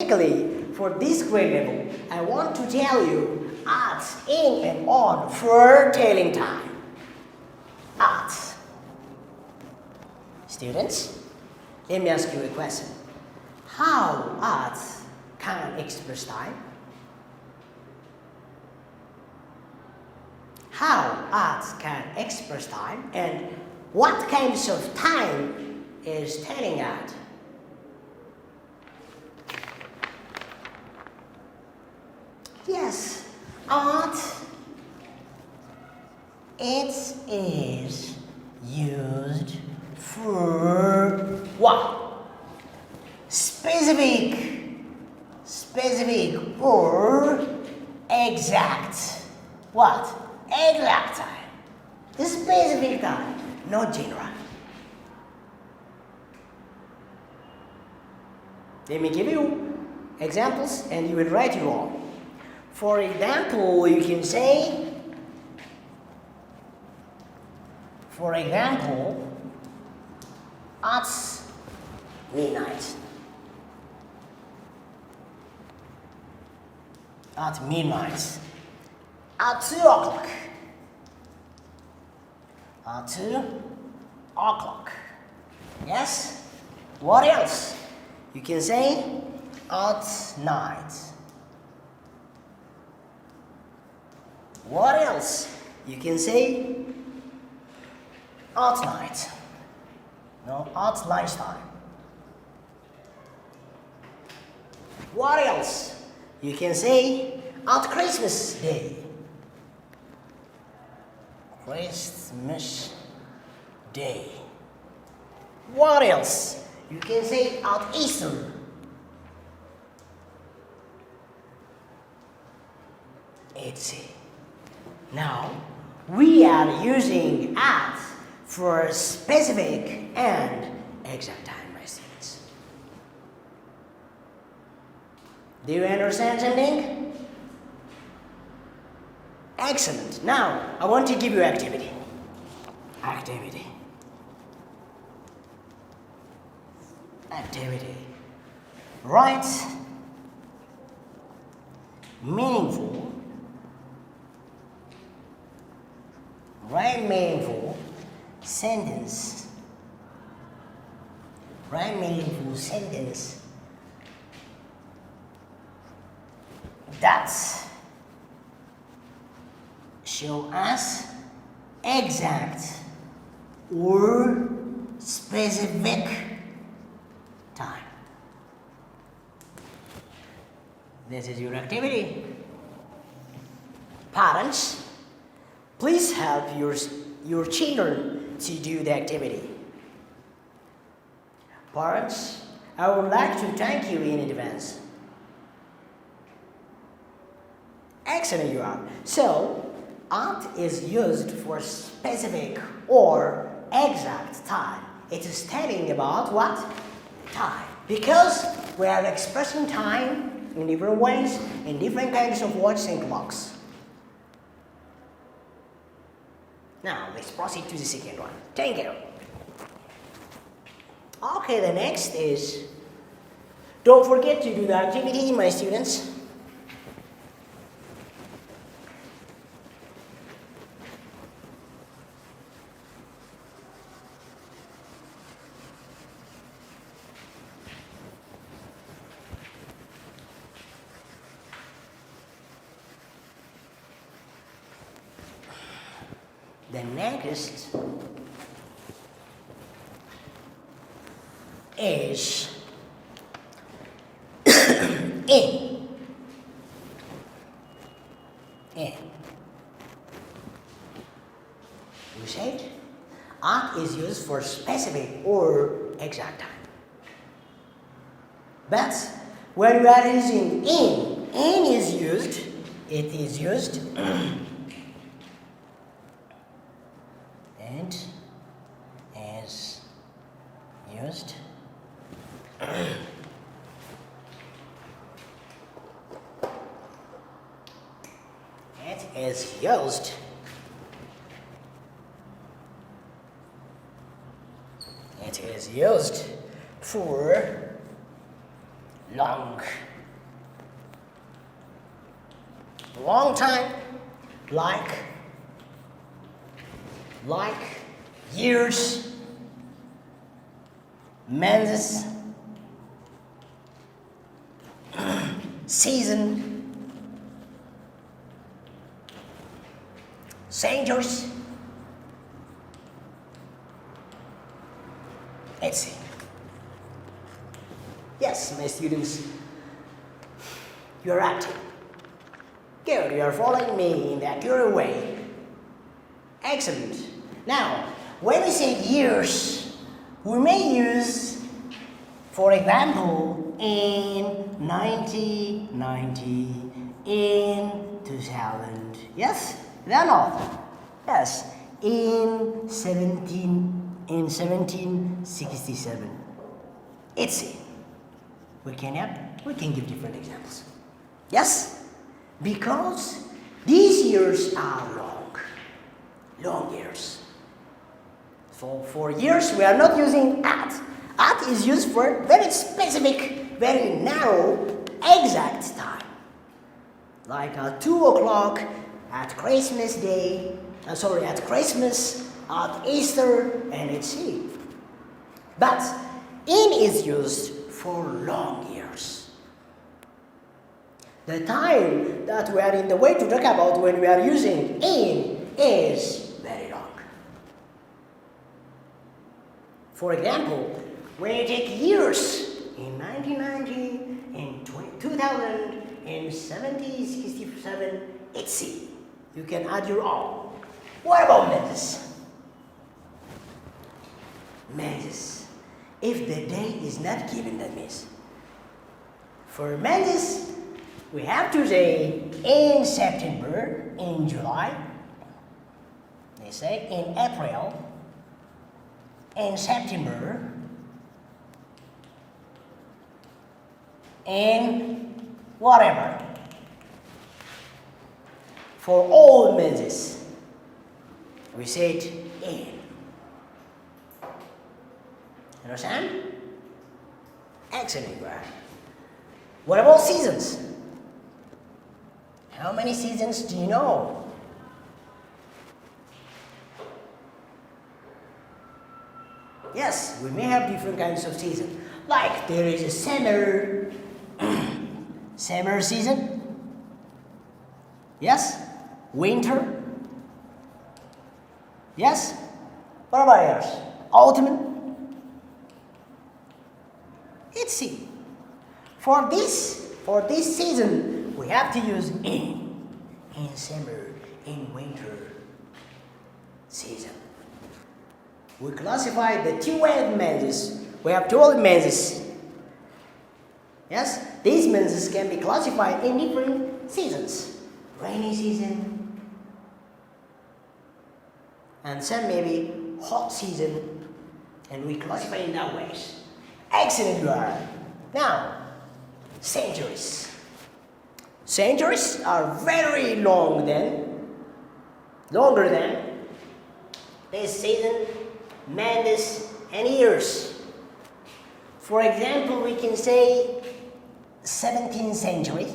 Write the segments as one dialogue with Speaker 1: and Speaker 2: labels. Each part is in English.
Speaker 1: specifically for this grade level, I want to tell you at, in, and on for telling time. At. Students, let me ask you a question. How at can express time? How at can express time, and what kinds of time is telling at? Yes, at it is used for what? Specific or exact. What? Exact time. Specific time, not general. Let me give you examples and you will write it all. For example, you can say, at midnight. At midnight. At 2 o'clock. At 2 o'clock. Yes? What else? You can say at night. What else? You can say at night. No, at lunchtime. What else? You can say at Christmas Day. Christmas Day. What else? You can say at Easter. Etc. Now, we are using at for specific and exact time, my students. Do you understand something? Excellent. Now, I want to give you activity. Activity. Write meaningful sentence. Write meaningful sentence that show us exact or specific time. This is your activity. Parents, please help your children to do the activity. Parents, I would like to thank you in advance. Excellent you are. So, at is used for specific or exact time. It is telling about what? Time. Because we are expressing time in different ways, in different kinds of watches and clocks. Now, let's proceed to the second one. Thank you. Okay, the next is, don't forget to do the activity, my students. The next is in. You said at is used for specific or exact time. But when we are using in is used, it is used and is used it is used it is used for long long time, like years, months, season, centuries. Let's see. Yes, my students, you're active. Good, you're following me in the accurate way. Excellent. Now, when we say years, we may use, for example, in 1990, in 2000. Yes? They are not. Yes. In 1767. It's it. We can give different examples. Yes? Because these years are long years. So for years we are not using at. At is used for very specific, very narrow, exact time. Like at 2 o'clock, at Christmas Day, at Christmas, at Easter, and it's it. But in is used for long years. The time that we are in the way to talk about when we are using in is very long. For example, when you take years in 1990, in 2000, in 1767, it's it. You can add your own. What about months? Months. If the day is not given, that means. For months, we have to say in September, in July, they say in April, in September, in whatever. For all months, we say it in. Understand? Excellent. What about seasons? How many seasons do you know? Yes, we may have different kinds of seasons. Like there is a summer, summer season. Yes? Winter. Yes? What about yours? Autumn. It's it. For this season, we have to use in summer, in winter season. We classify the 12 months. We have 12 months. Yes? These months can be classified in different seasons. Rainy season, and some maybe hot season, and we classify in that ways. Excellent word. Now, centuries. Centuries are very longer than this season, months, and years. For example, we can say 17th century,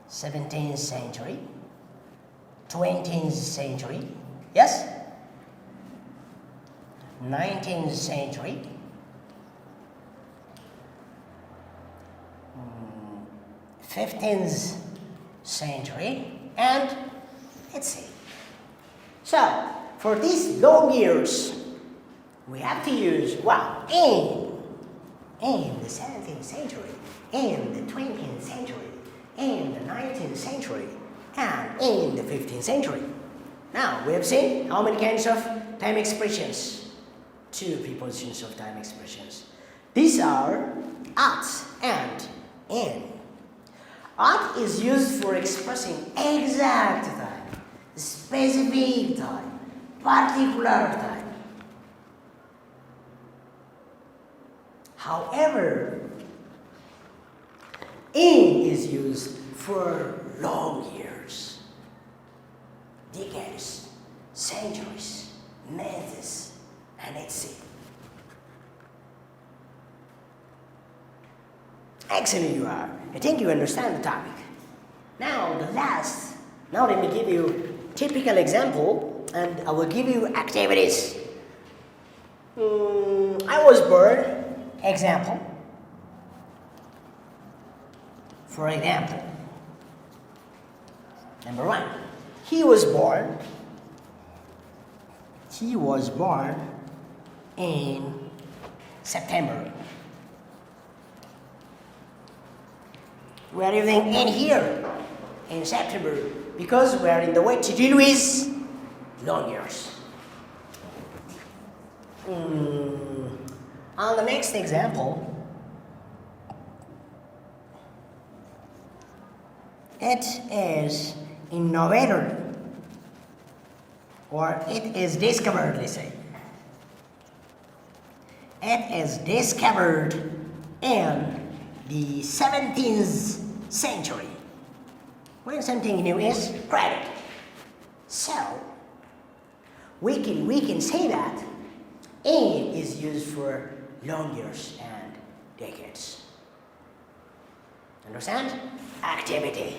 Speaker 1: 17th century, 20th century, yes? 19th century, 15th century, and let's see. So, for these long years, we have to use, well, in the 17th century, in the 20th century, in the 19th century, and in the 15th century. Now, we have seen how many kinds of time expressions? 2 prepositions of time expressions. These are at and in. At is used for expressing exact time, specific time, particular time. However, in is used for long years, decades, centuries, months, and etc. Excellent you are. I think you understand the topic. Now the last. Now let me give you typical example, and I will give you activities. I was born. Example. For example, number 1, he was born in September. We are living in here in September because we are in the way to deal with long years. On the next example, it is in November, or it is discovered, let's say. It is discovered in the 17th century, when something new is created. So, we can say that in is used for long years and decades. Understand? Activity.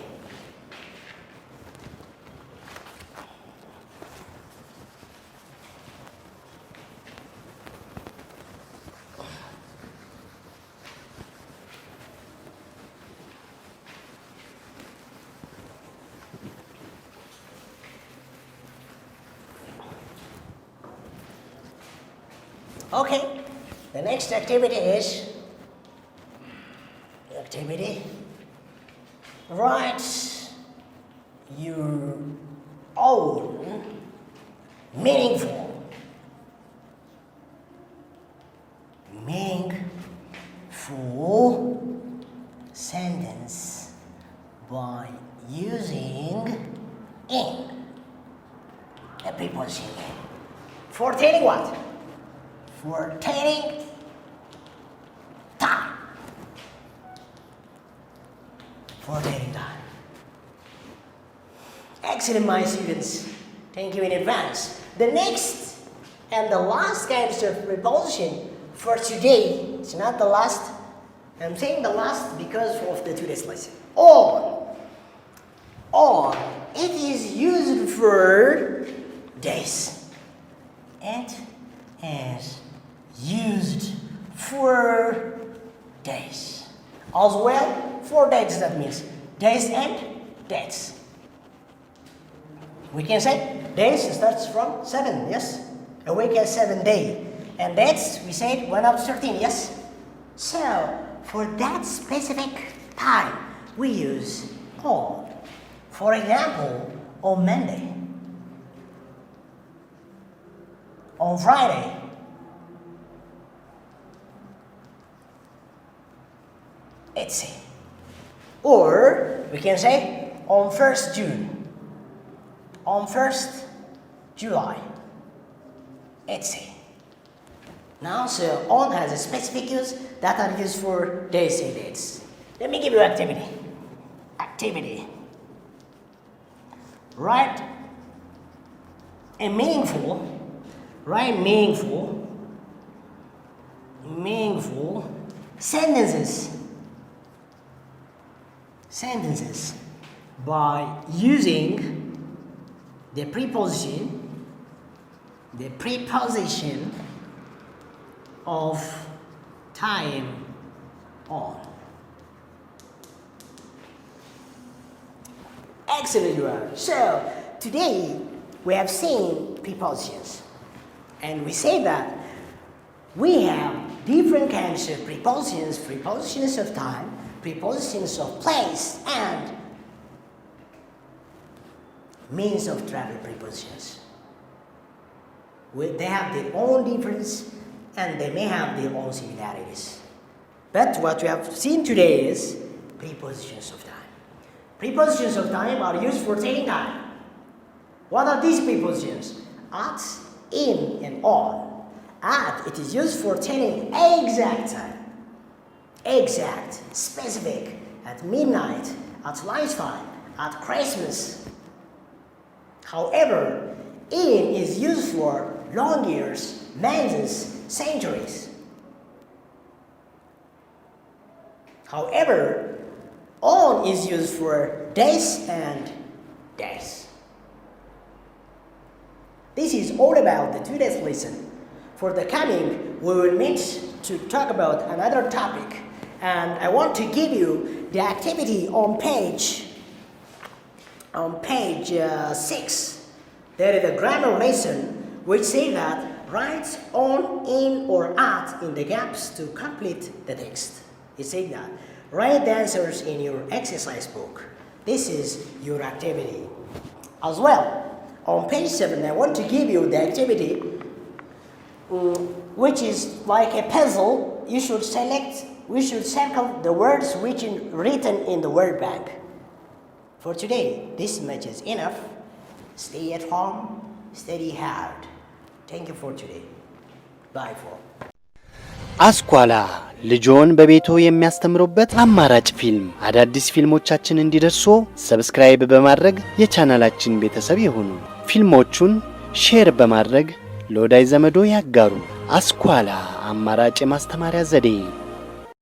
Speaker 1: Okay, the next activity is write your own meaningful sentence by using in a preposition. For telling what? For telling time. For telling time. Excellent, my students. Thank you in advance. The next and the last kinds of preposition for today, it's not the last, I'm saying the last because of the today's lesson. On. On. It is used for days. It is used for days. As well, for dates, that means days and dates. We can say days starts from 7, yes? A week has 7 days. And dates, we said 1 up to 13, yes? So, for that specific time, we use on. For example, on Monday, on Friday, etc. Or we can say on 1st June, on 1st July, etc. Now, so on has a specific use that are used for days and dates. Let me give you activity. Activity. Write meaningful sentences by using the preposition of time on. Excellent, you are. So, today we have seen prepositions. And we say that we have different kinds of prepositions, prepositions of time, prepositions of place, and means of travel prepositions. They have their own difference and they may have their own similarities. But what we have seen today is prepositions of time. Prepositions of time are used for telling time. What are these prepositions? At, in, and on. At, it is used for telling exact time. Exact, specific, at midnight, at lunchtime, at Christmas. However, in is used for long years, months, centuries. However, On is used for days and days. This is all about the today's lesson. For the coming, we will meet to talk about another topic. And I want to give you the activity on page 6. There is a grammar lesson which says that write on, in, or at in the gaps to complete the text. It says that write the answers in your exercise book. This is your activity. As well, on page 7, I want to give you the activity which is like a puzzle. We should circle the words written in the word bank. For today, this much is enough. Stay at home, study hard. Thank you for today. Bye for.
Speaker 2: አስኳላ ልጆን በቤቶ የሚያስተምሩበት አማራጭ ፊልም። አዳዲስ ፊልሞቻችን እንዲደርሱ ሰብስክራይብ በማድረግ የቻናላችን ቤተሰብ ይሁኑ። ፊልሞቹን ሼር በማድረግ ለወዳጅ ዘመዶ ያጋሩ። አስኳላ አማራጭ የማስተማሪያ ዘዴ